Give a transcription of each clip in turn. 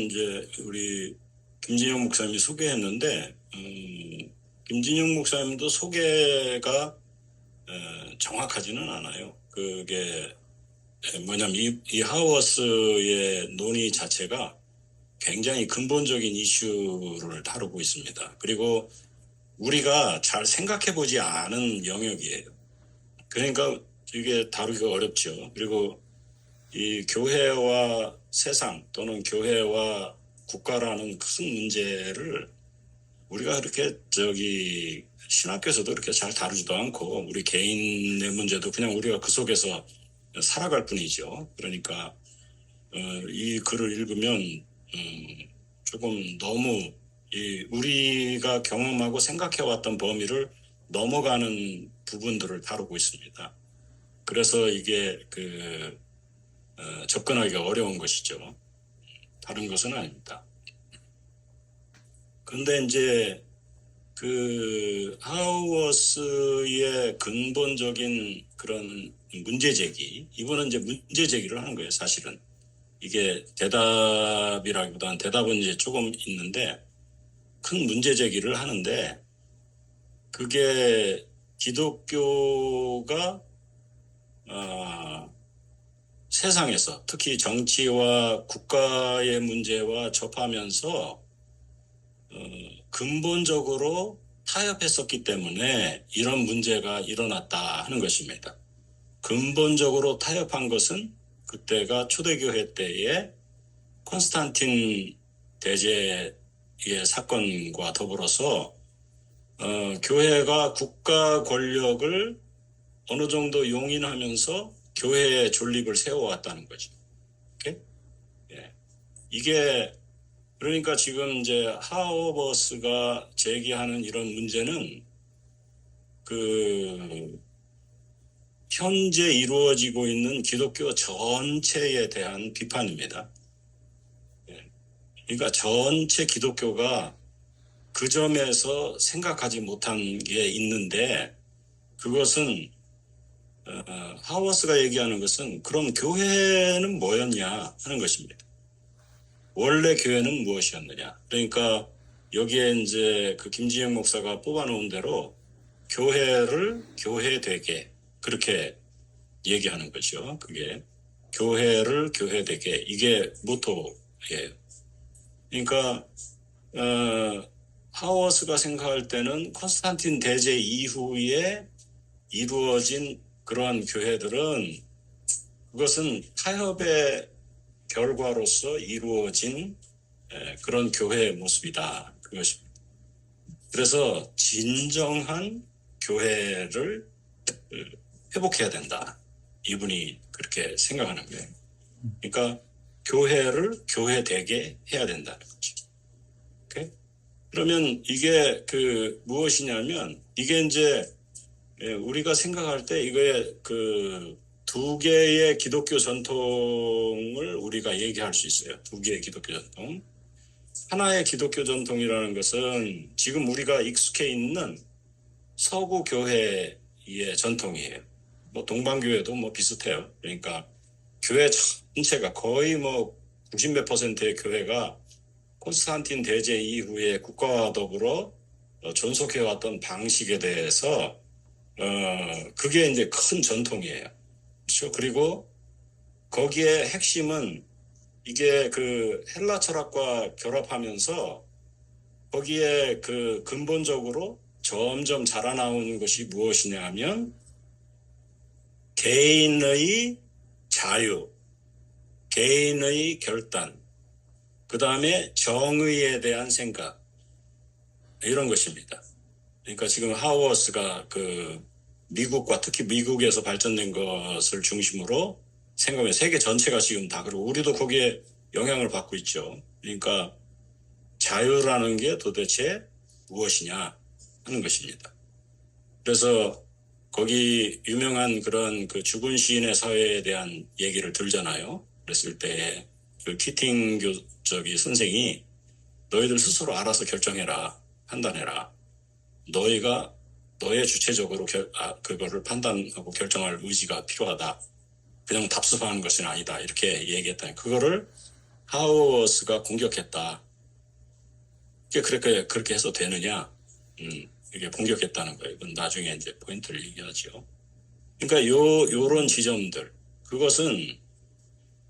이제 우리 김진영 목사님이 소개했는데, 김진영 목사님도 소개가 정확하지는 않아요. 그게 뭐냐면 이 하우어스의 논의 자체가 굉장히 근본적인 이슈를 다루고 있습니다. 그리고 우리가 잘 생각해 보지 않은 영역이에요. 그러니까 이게 다루기가 어렵죠. 그리고 이 교회와 세상 또는 교회와 국가라는 큰 문제를 우리가 그렇게 신학교에서도 그렇게 잘 다루지도 않고 우리 개인의 문제도 그냥 우리가 그 속에서 살아갈 뿐이죠. 그러니까 이 글을 읽으면 조금 너무 우리가 경험하고 생각해왔던 범위를 넘어가는 부분들을 다루고 있습니다. 그래서 이게 접근하기가 어려운 것이죠. 다른 것은 아닙니다. 근데 이제 하우어스의 근본적인 그런 문제 제기, 이번은 이제 문제 제기를 하는 거예요, 사실은. 이게 대답이라기보다는 대답은 이제 조금 있는데, 큰 문제 제기를 하는데, 그게 기독교가, 세상에서 특히 정치와 국가의 문제와 접하면서 근본적으로 타협했었기 때문에 이런 문제가 일어났다 하는 것입니다. 근본적으로 타협한 것은 그때가 초대교회 때의 콘스탄틴 대제의 사건과 더불어서 교회가 국가 권력을 어느 정도 용인하면서 교회의 존립을 세워왔다는 거죠. 오케이? 예. 이게 그러니까 지금 이제 하우어스가 제기하는 이런 문제는 현재 이루어지고 있는 기독교 전체에 대한 비판입니다. 예. 그러니까 전체 기독교가 그 점에서 생각하지 못한 게 있는데 그것은 하우어스가 얘기하는 것은 그럼 교회는 뭐였냐 하는 것입니다. 원래 교회는 무엇이었느냐. 그러니까 여기에 이제 김진영 목사가 뽑아놓은 대로 교회를 교회되게 그렇게 얘기하는 거죠. 그게 교회를 교회되게 이게 모토예요. 그러니까 하우어스가 생각할 때는 콘스탄틴 대제 이후에 이루어진 그러한 교회들은 그것은 타협의 결과로서 이루어진 그런 교회의 모습이다. 그것입니다. 그래서 진정한 교회를 회복해야 된다. 이분이 그렇게 생각하는 거예요. 그러니까 교회를 교회되게 해야 된다는 거죠. 오케이? 그러면 이게 무엇이냐면 이게 이제 우리가 생각할 때 이거에 두 개의 기독교 전통을 우리가 얘기할 수 있어요. 두 개의 기독교 전통. 하나의 기독교 전통이라는 것은 지금 우리가 익숙해 있는 서구 교회의 전통이에요. 뭐 동방교회도 뭐 비슷해요. 그러니까 교회 전체가 거의 뭐 90몇 %의 교회가 콘스탄틴 대제 이후에 국가와 더불어 존속해왔던 방식에 대해서 그게 이제 큰 전통이에요. 그렇죠? 그리고 거기에 핵심은 이게 헬라 철학과 결합하면서 거기에 근본적으로 점점 자라나오는 것이 무엇이냐 하면 개인의 자유, 개인의 결단, 그 다음에 정의에 대한 생각 이런 것입니다. 그러니까 지금 하우어스가 미국과 특히 미국에서 발전된 것을 중심으로 생각하면 세계 전체가 지금 다 그리고 우리도 거기에 영향을 받고 있죠. 그러니까 자유라는 게 도대체 무엇이냐 하는 것입니다. 그래서 거기 유명한 그런 죽은 시인의 사회에 대한 얘기를 들잖아요. 그랬을 때 키팅 선생이 너희들 스스로 알아서 결정해라, 판단해라. 너희가 너의 주체적으로 그거를 판단하고 결정할 의지가 필요하다. 그냥 답습하는 것은 아니다. 이렇게 얘기했다. 그거를 하우어스가 공격했다. 이게 그렇게 해서 되느냐? 이게 공격했다는 거예요. 이건 나중에 이제 포인트를 얘기하죠. 그러니까 요런 지점들, 그것은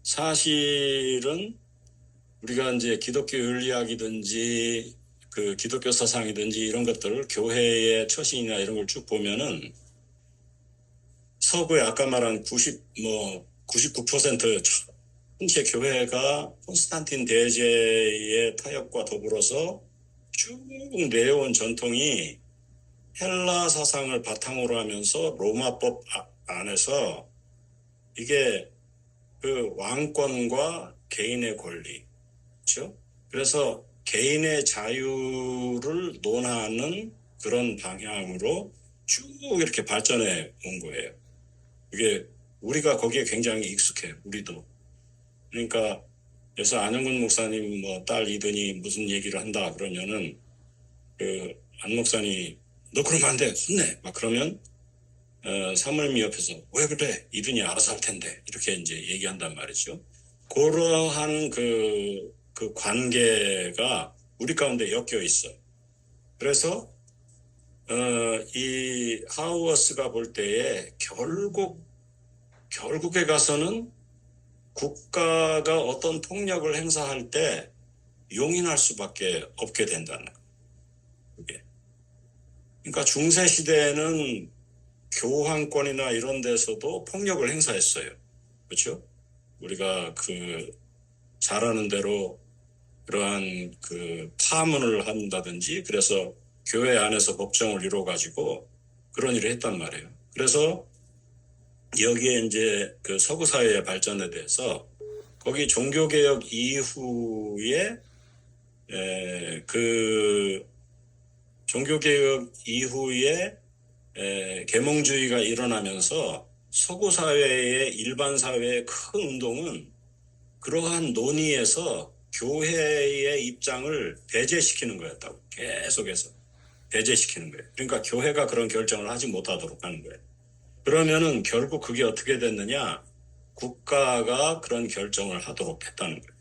사실은 우리가 이제 기독교 윤리학이든지 그 기독교 사상이든지 이런 것들을 교회의 처신이나 이런 걸 쭉 보면은 서구의 아까 말한 99% 전체 교회가 콘스탄틴 대제의 타협과 더불어서 쭉 내려온 전통이 헬라 사상을 바탕으로 하면서 로마법 안에서 이게 그 왕권과 개인의 권리, 그렇죠? 그래서 개인의 자유를 논하는 그런 방향으로 쭉 이렇게 발전해 온 거예요. 이게 우리가 거기에 굉장히 익숙해요. 우리도. 그러니까 그래서 안영근 목사님 뭐 딸 이든이 무슨 얘기를 한다 그러면은 그 안 목사님 너 그러면 안 돼. 혼내. 막 그러면 사모님이 옆에서 왜 그래? 이든이 알아서 할 텐데. 이렇게 이제 얘기한단 말이죠. 그러한 그 관계가 우리 가운데 엮여 있어. 그래서 이 하우어스가 볼 때에 결국에 가서는 국가가 어떤 폭력을 행사할 때 용인할 수밖에 없게 된다는 거예요. 그러니까 중세 시대에는 교황권이나 이런 데서도 폭력을 행사했어요. 그렇죠? 우리가 잘 아는 대로 그러한 파문을 한다든지 그래서 교회 안에서 법정을 이뤄가지고 그런 일을 했단 말이에요. 그래서 여기에 이제 그 서구 사회의 발전에 대해서 거기 종교개혁 이후에 종교개혁 이후에 계몽주의가 일어나면서 서구 사회의 일반 사회의 큰 운동은 그러한 논의에서 교회의 입장을 배제시키는 거였다고. 계속해서 배제시키는 거예요. 그러니까 교회가 그런 결정을 하지 못하도록 하는 거예요. 그러면은 결국 그게 어떻게 됐느냐? 국가가 그런 결정을 하도록 했다는 거예요.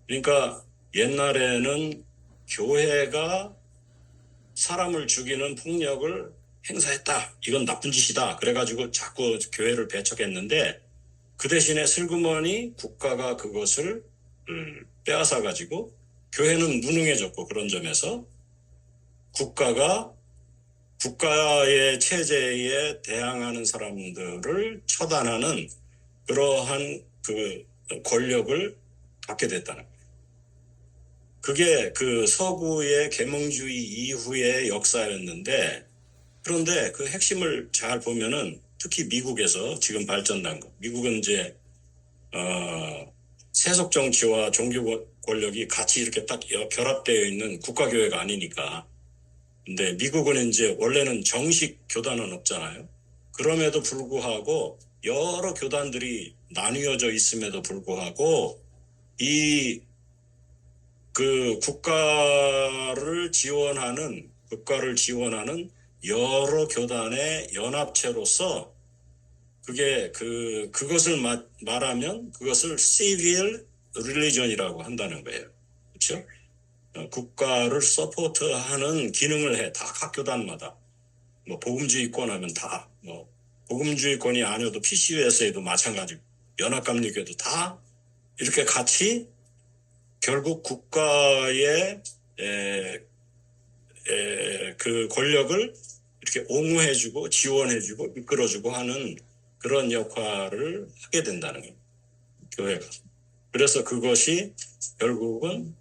그러니까 옛날에는 교회가 사람을 죽이는 폭력을 행사했다. 이건 나쁜 짓이다. 그래가지고 자꾸 교회를 배척했는데 그 대신에 슬그머니 국가가 그것을 빼앗아가지고 교회는 무능해졌고 그런 점에서 국가의 체제에 대항하는 사람들을 처단하는 그러한 그 권력을 갖게 됐다는 거예요. 그게 그 서구의 계몽주의 이후의 역사였는데 그런데 그 핵심을 잘 보면은 특히 미국에서 지금 발전한 거. 미국은 이제 세속 정치와 종교 권력이 같이 이렇게 딱 결합되어 있는 국가교회가 아니니까. 근데 미국은 이제 원래는 정식 교단은 없잖아요. 그럼에도 불구하고 여러 교단들이 나뉘어져 있음에도 불구하고 국가를 지원하는 여러 교단의 연합체로서 그것을 말하면 그것을 civil religion이라고 한다는 거예요. 그렇죠? 국가를 서포트하는 기능을 해. 다 각 교단마다. 뭐 복음주의권 하면 다 뭐 복음주의권이 아니어도 PCUSA도 마찬가지고 연합감리교회도 다 이렇게 같이 결국 국가의 그 권력을 이렇게 옹호해주고 지원해주고 이끌어주고 하는 그런 역할을 하게 된다는 거예요. 교회가. 그래서 그것이 결국은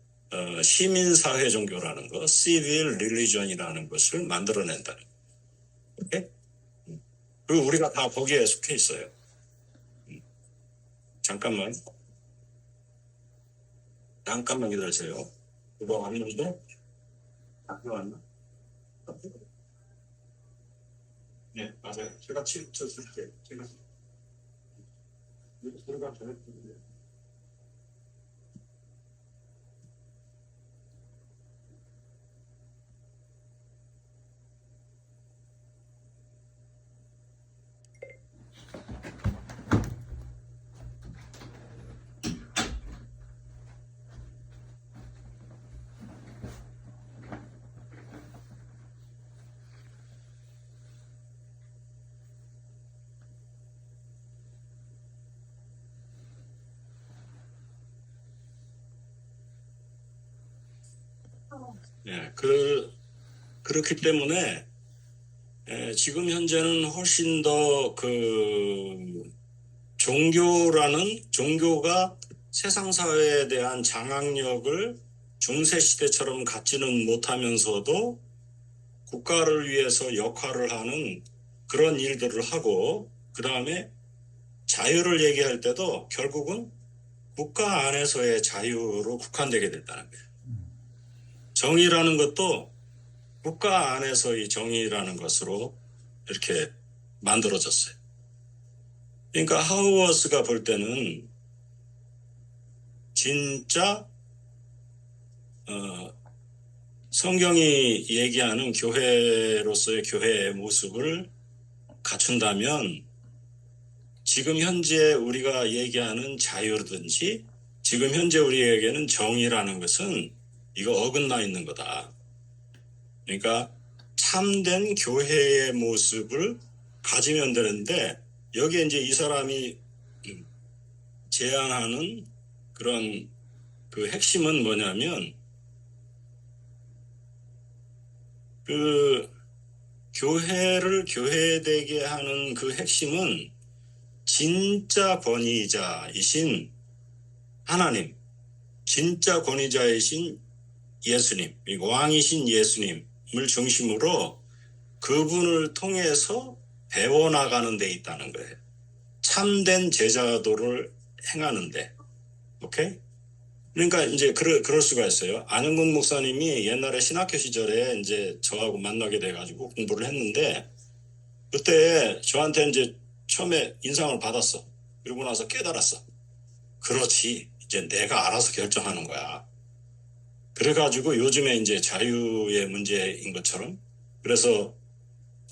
시민사회 종교라는 거, civil religion이라는 것을 만들어낸다는 거예요. 오케이? 그리고 우리가 다 거기에 속해 있어요. 잠깐만 기다리세요. 이거 왔는데? 이거 왔나? 네, 맞아요. 제가 쳤을게. 소리가 잘했는데. 예, 그렇기 때문에 지금 현재는 훨씬 더 종교가 세상 사회에 대한 장악력을 중세 시대처럼 갖지는 못하면서도 국가를 위해서 역할을 하는 그런 일들을 하고, 그 다음에 자유를 얘기할 때도 결국은 국가 안에서의 자유로 국한되게 됐다는 거예요. 정의라는 것도 국가 안에서의 정의라는 것으로 이렇게 만들어졌어요. 그러니까 하우어스가 볼 때는 진짜 성경이 얘기하는 교회로서의 교회의 모습을 갖춘다면 지금 현재 우리가 얘기하는 자유든지 지금 현재 우리에게는 정의라는 것은 이거 어긋나 있는 거다. 그러니까 참된 교회의 모습을 가지면 되는데 여기에 이제 이 사람이 제안하는 그런 그 핵심은 뭐냐면 그 교회를 교회되게 하는 그 핵심은 진짜 권위자이신 하나님, 진짜 권위자이신 예수님, 왕이신 예수님을 중심으로 그분을 통해서 배워나가는 데 있다는 거예요. 참된 제자도를 행하는데. 오케이? 그러니까 이제 그럴 수가 있어요. 안영근 목사님이 옛날에 신학교 시절에 이제 저하고 만나게 돼가지고 공부를 했는데 그때 저한테 이제 처음에 인상을 받았어. 그러고 나서 깨달았어. 그렇지. 이제 내가 알아서 결정하는 거야. 그래가지고 요즘에 이제 자유의 문제인 것처럼 그래서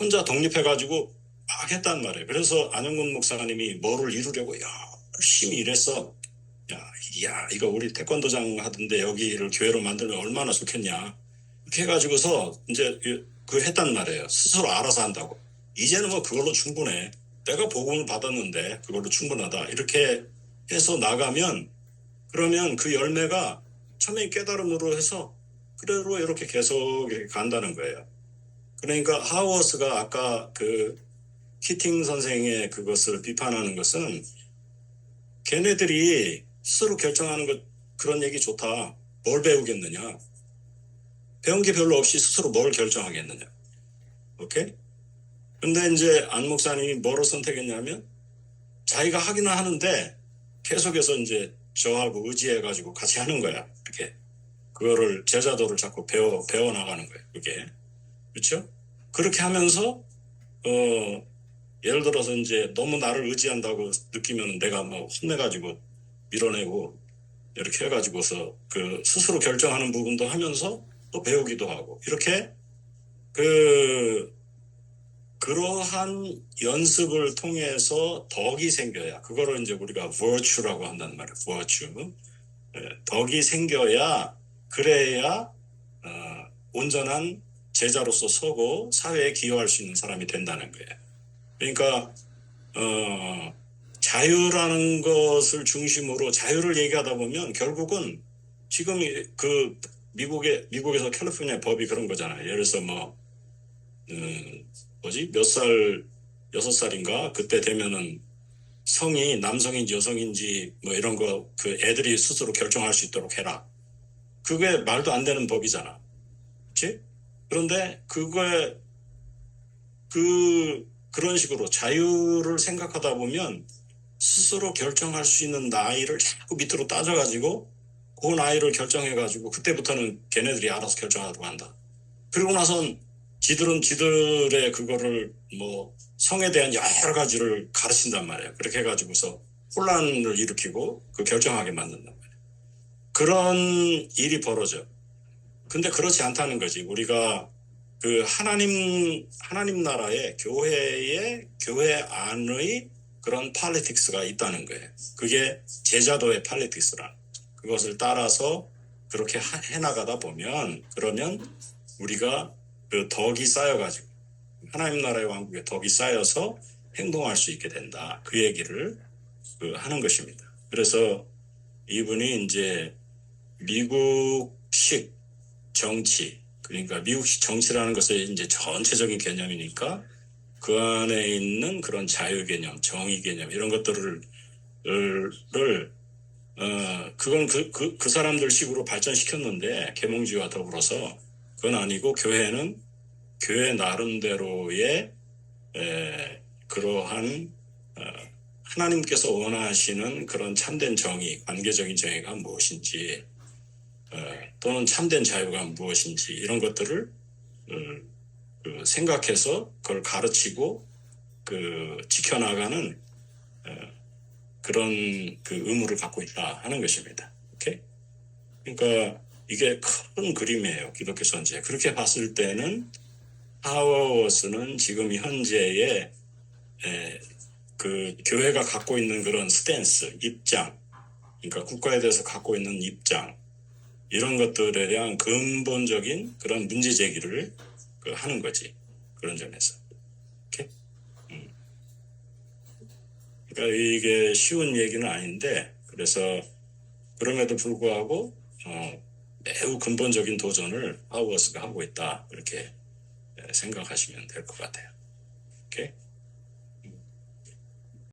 혼자 독립해가지고 막 했단 말이에요. 그래서 안영근 목사님이 뭐를 이루려고 열심히 일했어. 야, 이거 우리 태권도장 하던데 여기를 교회로 만들면 얼마나 좋겠냐. 이렇게 해가지고서 이제 그 했단 말이에요. 스스로 알아서 한다고. 이제는 뭐 그걸로 충분해. 내가 복음을 받았는데 그걸로 충분하다. 이렇게 해서 나가면 그러면 그 열매가 처음에 깨달음으로 해서 그대로 이렇게 계속 이렇게 간다는 거예요. 그러니까 하워스가 아까 그 키팅 선생의 그것을 비판하는 것은 걔네들이 스스로 결정하는 것 그런 얘기 좋다. 뭘 배우겠느냐. 배운 게 별로 없이 스스로 뭘 결정하겠느냐. 오케이? 근데 이제 안 목사님이 뭐로 선택했냐면 자기가 하기는 하는데 계속해서 이제 저하고 의지해가지고 같이 하는 거야. 이렇게. 그거를 제자도를 자꾸 배워 나가는 거예요. 그게. 그렇죠? 그렇게 하면서 예를 들어서 이제 너무 나를 의지한다고 느끼면 내가 뭐 혼내가지고 밀어내고 이렇게 해가지고서 그 스스로 결정하는 부분도 하면서 또 배우기도 하고 이렇게 그러한 연습을 통해서 덕이 생겨야 그거를 이제 우리가 virtue라고 한단 말이에요. virtue. 덕이 생겨야 그래야 온전한 제자로서 서고 사회에 기여할 수 있는 사람이 된다는 거예요. 그러니까 자유라는 것을 중심으로 자유를 얘기하다 보면 결국은 지금 그 미국에서 캘리포니아 법이 그런 거잖아요. 예를 들어서 뭐 몇 살, 6살인가 그때 되면은 성이 남성인지 여성인지 뭐 이런 거 그 애들이 스스로 결정할 수 있도록 해라. 그게 말도 안 되는 법이잖아. 그렇지? 그런데 그런 식으로 자유를 생각하다 보면 스스로 결정할 수 있는 나이를 자꾸 밑으로 따져가지고 그 나이를 결정해가지고 그때부터는 걔네들이 알아서 결정하도록 한다. 그리고 나선 지들은 지들의 그거를 뭐 성에 대한 여러 가지를 가르친단 말이에요. 그렇게 해가지고서 혼란을 일으키고 그 결정하게 만든단 말이에요. 그런 일이 벌어져. 근데 그렇지 않다는 거지. 우리가 그 하나님 나라의 교회 안의 그런 팔리틱스가 있다는 거예요. 그게 제자도의 팔리틱스라. 그것을 따라서 그렇게 해나가다 보면 그러면 우리가 그 덕이 쌓여가지고 하나님 나라의 왕국에 덕이 쌓여서 행동할 수 있게 된다. 그 얘기를 하는 것입니다. 그래서 이분이 이제 미국식 정치, 그러니까 미국식 정치라는 것의 이제 전체적인 개념이니까 그 안에 있는 그런 자유 개념, 정의 개념 이런 것들을 그건 그 사람들 식으로 발전시켰는데 계몽주의와 더불어서 그건 아니고 교회는 교회 나름대로의 그러한 하나님께서 원하시는 그런 참된 정의, 관계적인 정의가 무엇인지 또는 참된 자유가 무엇인지 이런 것들을 생각해서 그걸 가르치고 지켜나가는 그런 그 의무를 갖고 있다 하는 것입니다. 오케이? 그러니까 이게 큰 그림이에요. 기독교 선제. 그렇게 봤을 때는 하워스는 지금 현재의 그 교회가 갖고 있는 그런 스탠스, 입장, 그러니까 국가에 대해서 갖고 있는 입장 이런 것들에 대한 근본적인 그런 문제 제기를 하는 거지. 그런 점에서. 오케이? 그러니까 이게 쉬운 얘기는 아닌데 그래서 그럼에도 불구하고 매우 근본적인 도전을 하워스가 하고 있다 이렇게 생각하시면 될 것 같아요. 오케이?